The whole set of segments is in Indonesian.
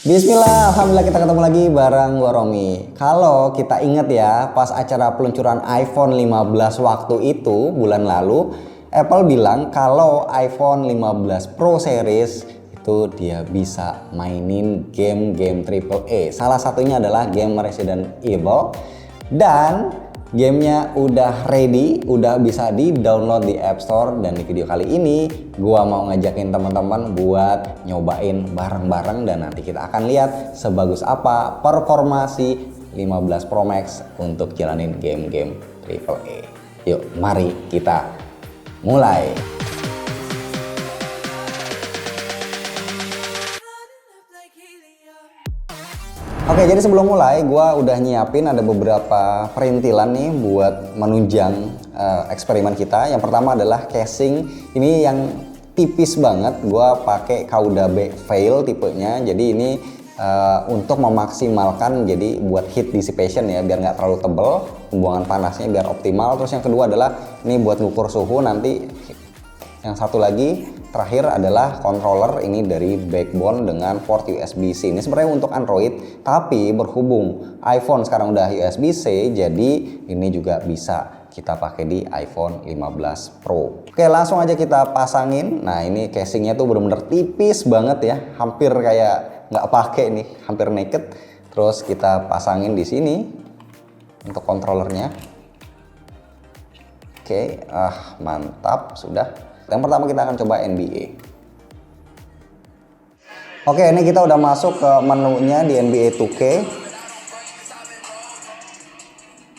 Bismillah, alhamdulillah kita ketemu lagi bareng gua Romi. Kalau kita ingat ya, pas acara peluncuran iPhone 15 waktu itu bulan lalu, Apple bilang kalau iPhone 15 Pro Series itu dia bisa mainin game-game AAA. Salah satunya adalah game Resident Evil dan gamenya udah ready, udah bisa di-download di App Store. Dan di video kali ini gua mau ngajakin teman-teman buat nyobain bareng-bareng dan nanti kita akan lihat sebagus apa performasi 15 Pro Max untuk jalanin game-game AAA. Yuk, mari kita mulai. Oke, jadi sebelum mulai, gue udah nyiapin ada beberapa perintilan nih buat menunjang eksperimen kita. Yang pertama adalah casing. Ini yang tipis banget. Gue pakai Kauda B Fail tipenya. Jadi ini untuk memaksimalkan jadi buat heat dissipation ya, biar nggak terlalu tebel, pembuangan panasnya biar optimal. Terus yang kedua adalah ini buat ngukur suhu nanti. Yang satu lagi terakhir adalah controller ini dari Backbone dengan port USB-C. Ini sebenarnya untuk Android, tapi berhubung iPhone sekarang udah USB-C, jadi ini juga bisa kita pakai di iPhone 15 Pro. Oke, langsung aja kita pasangin. Nah, ini casingnya tuh bener-bener tipis banget ya, hampir kayak nggak pakai nih, hampir naked. Terus kita pasangin di sini untuk controllernya. Oke, mantap sudah. Yang pertama kita akan coba NBA. Oke, ini kita udah masuk ke menunya di NBA 2K.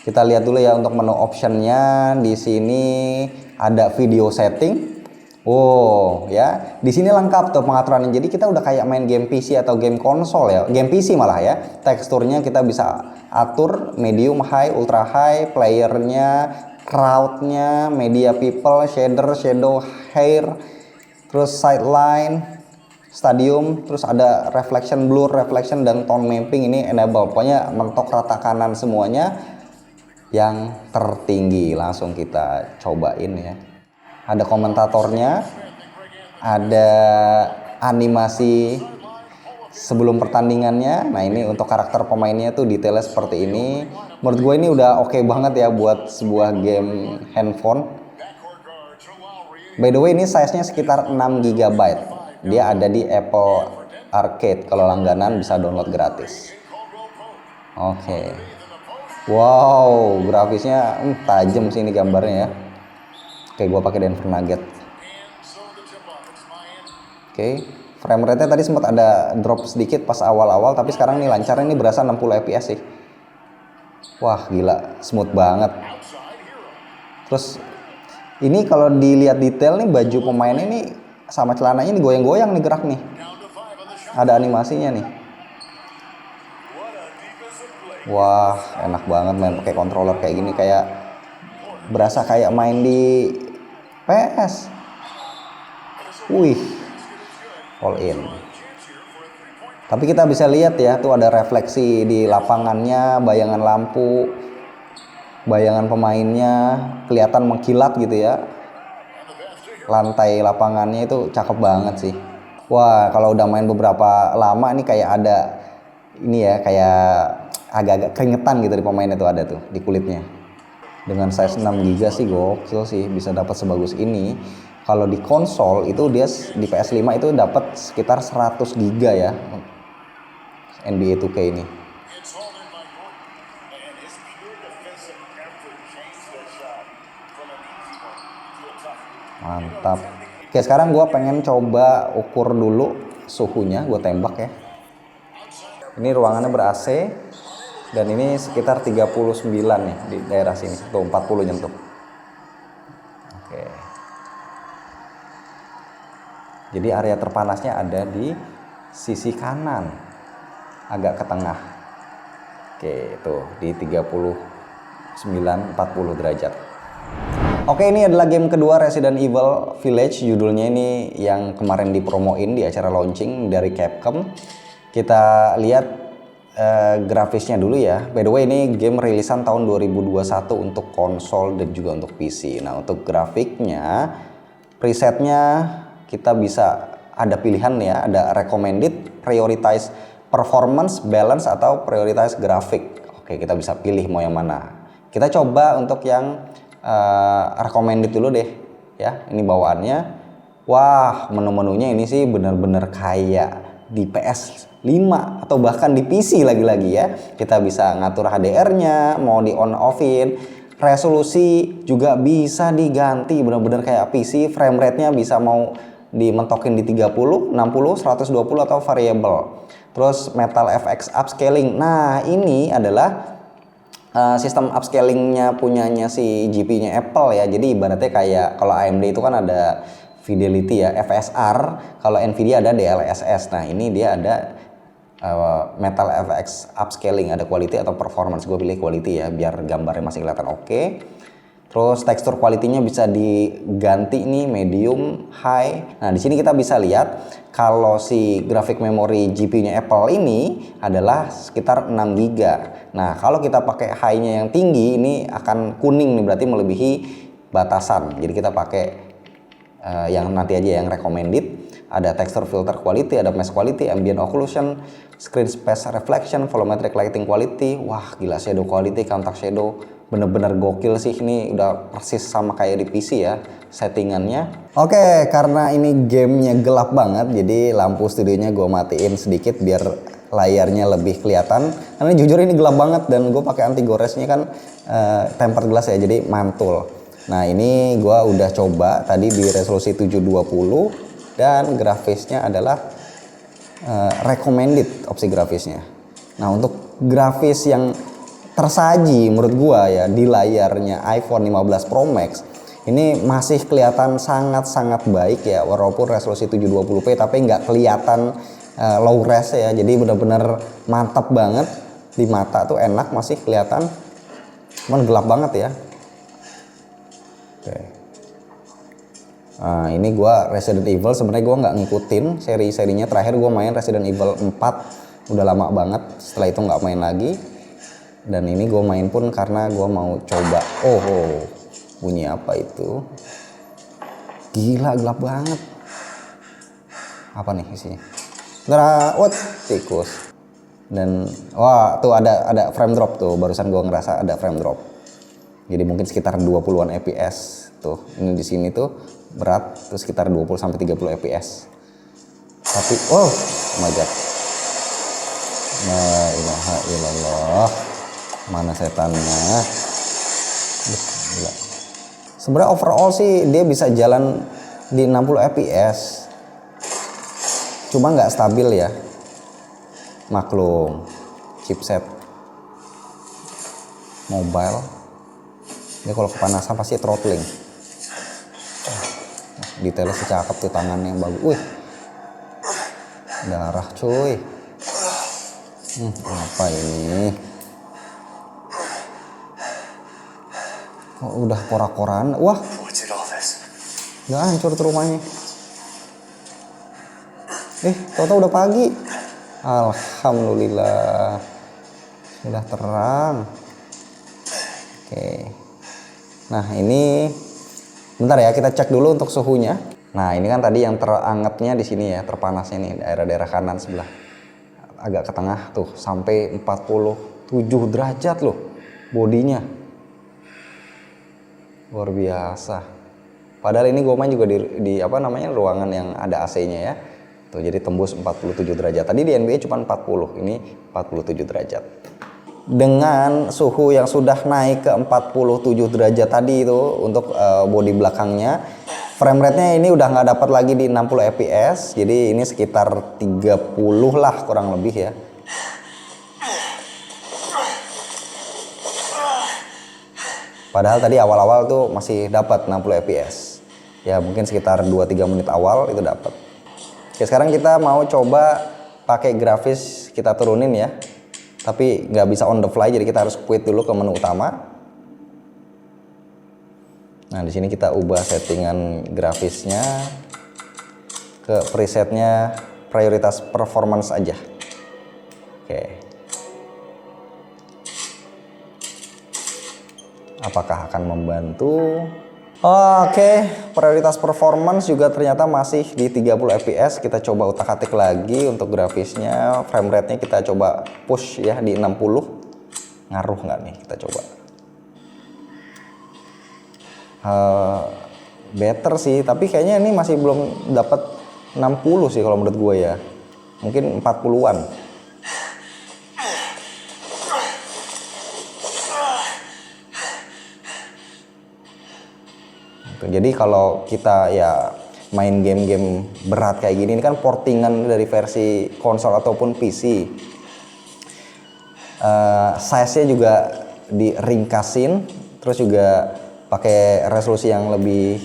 Kita lihat dulu ya untuk menu optionnya. Di sini ada video setting. Oh ya, di sini lengkap tuh pengaturannya. Jadi kita udah kayak main game PC atau game konsol ya, game PC malah ya. Teksturnya kita bisa atur medium, high, ultra high, playernya, crowdnya, media people, shader, shadow, hair, terus sideline, stadium, terus ada reflection, blur, reflection, dan tone mapping ini enable. Pokoknya mentok rata kanan semuanya yang tertinggi. Langsung kita cobain ya. Ada komentatornya, ada animasi sebelum pertandingannya. Nah, ini untuk karakter pemainnya tuh detailnya seperti ini. Menurut gue ini udah oke banget ya buat sebuah game handphone. By the way, ini size-nya sekitar 6 GB. Dia ada di Apple Arcade. Kalau langganan bisa download gratis. Oke. Wow, grafisnya tajam sih ini gambarnya ya. Oke, gua pakai Denver Nugget. Oke, frame rate-nya tadi sempat ada drop sedikit pas awal-awal, tapi sekarang nih lancar, ini berasa 60 fps sih. Wah, gila, smooth banget. Terus ini kalau dilihat detail nih, baju pemainnya nih sama celananya nih goyang-goyang nih, gerak nih. Ada animasinya nih. Wah, enak banget main pakai controller kayak gini, kayak berasa kayak main di PS. Wih, all in. Tapi kita bisa lihat ya, tuh ada refleksi di lapangannya, bayangan lampu, bayangan pemainnya kelihatan mengkilat gitu ya. Lantai lapangannya itu cakep banget sih. Wah, kalau udah main beberapa lama ini kayak ada ini ya, kayak agak-agak keringetan gitu di pemainnya tuh, ada tuh di kulitnya. Dengan size 6 GB sih gokil sih bisa dapat sebagus ini. Kalau di konsol itu dia di PS5 itu dapat sekitar 100 GB ya. NBA 2K ini. Mantap. Oke, sekarang gue pengen coba ukur dulu suhunya, gue tembak ya. Ini ruangannya ber-AC dan ini sekitar 39 nih di daerah sini. Tuh 40 nyentuh. Oke. Jadi area terpanasnya ada di sisi kanan, agak ke tengah. Oke, tuh di 39-40 derajat. Oke, ini adalah game kedua Resident Evil Village. Judulnya ini yang kemarin dipromoin di acara launching dari Capcom. Kita lihat grafisnya dulu ya. By the way, ini game rilisan tahun 2021 untuk konsol dan juga untuk PC. Nah, untuk grafiknya, presetnya kita bisa ada pilihan ya, ada recommended, prioritize, performance, balance, atau prioritas grafik. Oke, kita bisa pilih mau yang mana. Kita coba untuk yang recommended dulu deh ya. Ini bawaannya. Wah, menu-menunya ini sih bener-bener kayak di PS5 atau bahkan di PC lagi-lagi ya. Kita bisa ngatur HDR-nya, mau di on offin. Resolusi juga bisa diganti bener-bener kayak PC. Frame rate-nya bisa mau dimentokin di 30, 60, 120 atau variable. Terus Metal FX upscaling. Nah, ini adalah sistem upscalingnya punyanya si GPU-nya Apple ya. Jadi ibaratnya kayak kalau AMD itu kan ada Fidelity ya, FSR. Kalau Nvidia ada DLSS. Nah, ini dia ada Metal FX upscaling, ada quality atau performance. Gue pilih quality ya biar gambarnya masih kelihatan oke. Terus tekstur quality-nya bisa diganti nih medium, high. Nah, di sini kita bisa lihat kalau si grafik memori GPU-nya Apple ini adalah sekitar 6 GB. Nah, kalau kita pakai high-nya yang tinggi ini akan kuning nih, berarti melebihi batasan. Jadi kita pakai yang nanti aja yang recommended. Ada texture filter quality, ada mesh quality, ambient occlusion, screen space reflection, volumetric lighting quality. Wah, gila, shadow quality, contact shadow. Bener-bener gokil sih, ini udah persis sama kayak di PC ya settingannya. Oke, karena ini gamenya gelap banget, jadi lampu studionya gue matiin sedikit biar layarnya lebih kelihatan. Karena jujur ini gelap banget dan gue pakai anti goresnya kan tempered glass ya, jadi mantul. Nah, ini gue udah coba tadi di resolusi 720 dan grafisnya adalah recommended opsi grafisnya. Nah, untuk grafis yang tersaji menurut gua ya di layarnya iPhone 15 Pro Max ini masih kelihatan sangat-sangat baik ya, walaupun resolusi 720p tapi nggak kelihatan low res ya, jadi benar-benar mantap banget di mata tuh, enak, masih kelihatan, cuman gelap banget ya. Oke. Nah, ini gua Resident Evil sebenarnya gua nggak ngikutin seri-serinya, terakhir gua main Resident Evil 4 udah lama banget, setelah itu nggak main lagi. Dan ini gue main pun karena gue mau coba. Oh, bunyi apa itu? Gila, gelap banget. Apa nih isinya? What? Tikus. Dan wah, tuh ada frame drop tuh. Barusan gue ngerasa ada frame drop. Jadi mungkin sekitar 20-an fps tuh. Ini di sini tuh berat tuh sekitar 20 sampai 30 fps. Tapi oh my god. La ilaha illallah. Mana setannya? Gila. Sebenarnya overall sih dia bisa jalan di 60 fps. Cuma nggak stabil ya. Maklum, chipset mobile. Dia kalau kepanasan pasti throttling. Detailnya secakep tuh, tangannya yang bagus. Wih, darah cuy. Apa ini? Oh, udah porak-poraan. Wah, nggak hancur tuh rumahnya. Tau-tau udah pagi. Alhamdulillah, sudah terang. Oke. Nah, ini bentar ya, kita cek dulu untuk suhunya. Nah, ini kan tadi yang terangetnya di sini ya, terpanasnya nih daerah-daerah kanan sebelah. Agak ke tengah tuh sampai 47 derajat loh bodinya. Luar biasa. Padahal ini gue main juga di apa namanya ruangan yang ada AC-nya ya. Tuh, jadi tembus 47 derajat. Tadi di NBA cuma 40, ini 47 derajat. Dengan suhu yang sudah naik ke 47 derajat tadi itu untuk bodi belakangnya, frame rate-nya ini udah nggak dapat lagi di 60 fps. Jadi ini sekitar 30 lah kurang lebih ya. Padahal tadi awal-awal tuh masih dapat 60 fps. Ya mungkin sekitar 2-3 menit awal itu dapat. Oke, sekarang kita mau coba pakai grafis, kita turunin ya. Tapi nggak bisa on the fly, jadi kita harus quit dulu ke menu utama. Nah, di sini kita ubah settingan grafisnya ke presetnya prioritas performance aja. Oke. Apakah akan membantu? Oke, prioritas performance juga ternyata masih di 30 fps. Kita coba utak-atik lagi untuk grafisnya. Frame rate-nya kita coba push ya di 60. Ngaruh nggak nih? Kita coba. Better sih, tapi kayaknya ini masih belum dapat 60 sih kalau menurut gue ya. Mungkin 40-an. Jadi kalau kita ya main game-game berat kayak gini, ini kan portingan dari versi konsol ataupun PC. Size-nya juga diringkasin, terus juga pakai resolusi yang lebih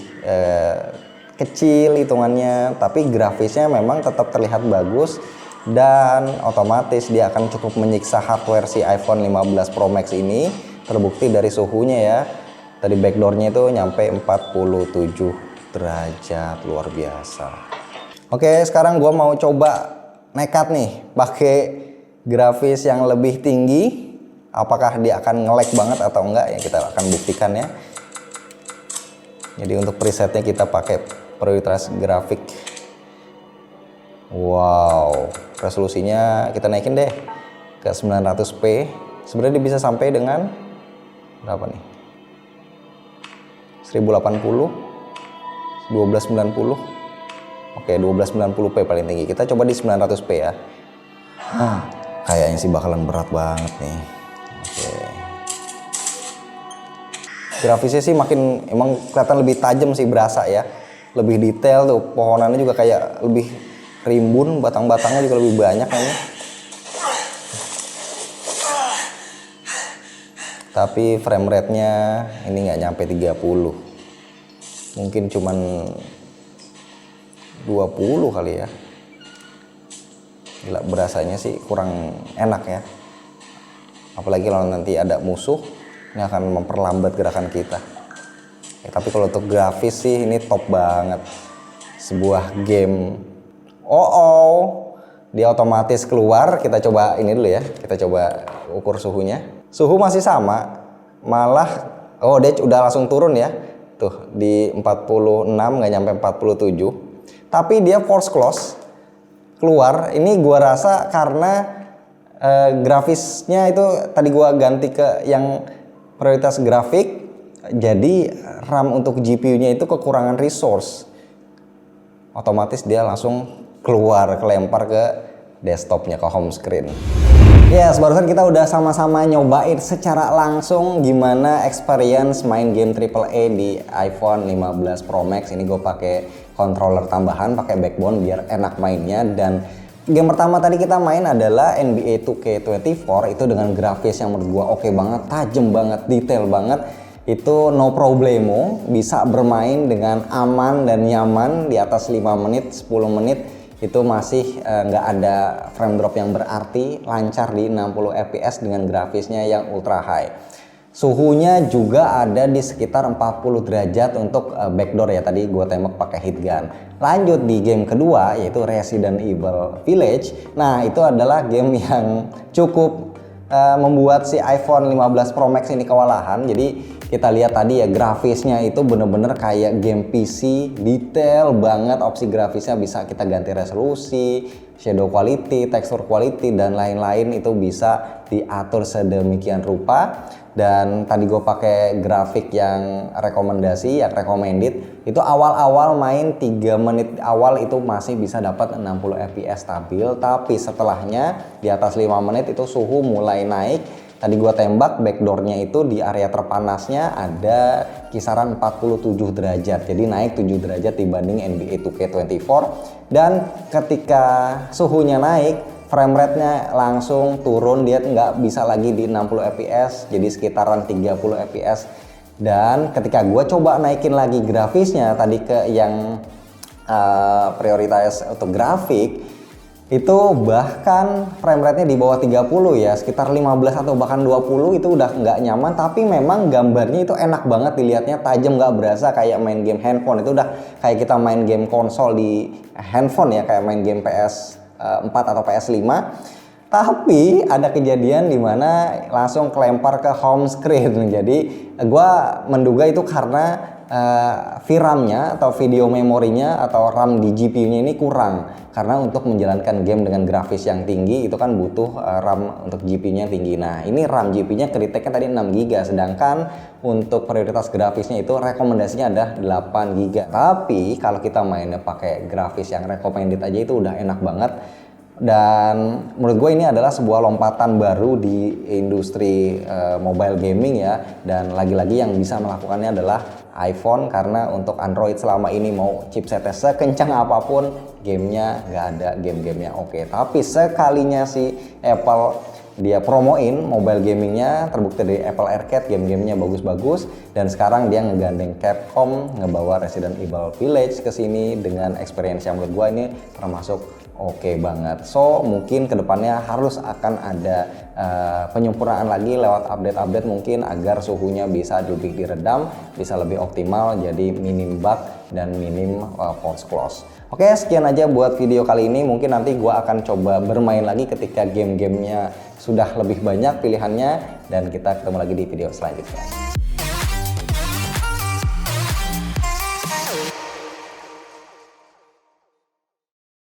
kecil hitungannya, tapi grafisnya memang tetap terlihat bagus dan otomatis dia akan cukup menyiksa hardware si iPhone 15 Pro Max ini. Terbukti dari suhunya ya. Tadi backdoornya itu nyampe 47 derajat, luar biasa. Oke, sekarang gua mau coba nekat nih pakai grafis yang lebih tinggi. Apakah dia akan nge-lag banget atau enggak ya, kita akan buktikan ya. Jadi untuk presetnya kita pakai prioritas grafik. Wow, resolusinya kita naikin deh ke 900p. Sebenarnya dia bisa sampai dengan berapa nih? 1080, 1290. Oke, 1290p paling tinggi. Kita coba di 900p ya. Kayaknya sih bakalan berat banget nih. Oke. Grafisnya sih makin emang kelihatan lebih tajam sih, berasa ya. Lebih detail tuh, pohonannya juga kayak lebih rimbun, batang-batangnya juga lebih banyak kayaknya. Tapi frame rate-nya ini nggak nyampe 30. Mungkin cuman 20 kali ya. Gila, berasanya sih kurang enak ya. Apalagi kalau nanti ada musuh, ini akan memperlambat gerakan kita. Ya, tapi kalau untuk grafis sih ini top banget. Sebuah game. Dia otomatis keluar. Kita coba ini dulu ya. Kita coba ukur suhunya. Suhu masih sama, malah dia udah langsung turun ya. Tuh di 46, nggak nyampe 47. Tapi dia force close keluar. Ini gua rasa karena grafisnya itu tadi gua ganti ke yang prioritas grafik. Jadi RAM untuk GPU-nya itu kekurangan resource. Otomatis dia langsung keluar, kelempar ke desktopnya, ke home screen. Yes, barusan kita udah sama-sama nyobain secara langsung gimana experience main game AAA di iPhone 15 Pro Max. Ini gue pakai controller tambahan, pakai backbone biar enak mainnya. Dan game pertama tadi kita main adalah NBA 2K24, itu dengan grafis yang menurut gue oke banget, tajem banget, detail banget. Itu no problemo, bisa bermain dengan aman dan nyaman di atas 5 menit, 10 menit. Itu masih nggak ada frame drop yang berarti, lancar di 60 fps dengan grafisnya yang ultra high. Suhunya juga ada di sekitar 40 derajat untuk backdoor ya, tadi gue tembak pakai heat gun. Lanjut di game kedua yaitu Resident Evil Village. Nah, itu adalah game yang cukup membuat si iPhone 15 Pro Max ini kewalahan. Jadi kita lihat tadi ya, grafisnya itu bener-bener kayak game PC, detail banget, opsi grafisnya bisa kita ganti resolusi, shadow quality, texture quality, dan lain-lain itu bisa diatur sedemikian rupa. Dan tadi gue pakai grafik yang rekomendasi, yang recommended, itu awal-awal main 3 menit awal itu masih bisa dapat 60 fps stabil, tapi setelahnya di atas 5 menit itu suhu mulai naik. Tadi gua tembak backdoornya itu di area terpanasnya ada kisaran 47 derajat. Jadi naik 7 derajat dibanding NBA 2K24. Dan ketika suhunya naik, frame rate-nya langsung turun. Dia nggak bisa lagi di 60 fps, jadi sekitaran 30 fps. Dan ketika gua coba naikin lagi grafisnya tadi ke yang prioritas untuk grafik, itu bahkan frame rate-nya di bawah 30 ya, sekitar 15 atau bahkan 20 itu udah nggak nyaman. Tapi memang gambarnya itu enak banget dilihatnya, tajam, nggak berasa kayak main game handphone. Itu udah kayak kita main game konsol di handphone ya, kayak main game PS4 atau PS5. Tapi ada kejadian dimana langsung kelempar ke home screen. Jadi gua menduga itu karena VRAM-nya atau video memorinya atau RAM di GPU-nya ini kurang, karena untuk menjalankan game dengan grafis yang tinggi itu kan butuh RAM untuk GPU-nya tinggi. Nah, ini RAM GPU-nya kritiknya tadi 6 GB, sedangkan untuk prioritas grafisnya itu rekomendasinya ada 8 GB. Tapi kalau kita mainnya pakai grafis yang recommended aja itu udah enak banget. Dan menurut gue ini adalah sebuah lompatan baru di industri mobile gaming ya. Dan lagi-lagi yang bisa melakukannya adalah iPhone, karena untuk Android selama ini mau chipsetnya sekencang apapun, gamenya nggak ada game-gamenya oke. Tapi sekalinya si Apple dia promoin mobile gamingnya, terbukti dari Apple Arcade game-gamenya bagus-bagus, dan sekarang dia ngegandeng Capcom ngebawa Resident Evil Village ke sini dengan experience yang menurut gue ini termasuk oke banget. So mungkin kedepannya harus akan ada penyempurnaan lagi lewat update-update mungkin agar suhunya bisa lebih diredam, bisa lebih optimal, jadi minim bug dan minim false close. Oke, sekian aja buat video kali ini. Mungkin nanti gua akan coba bermain lagi ketika game-gamenya sudah lebih banyak pilihannya, dan kita ketemu lagi di video selanjutnya.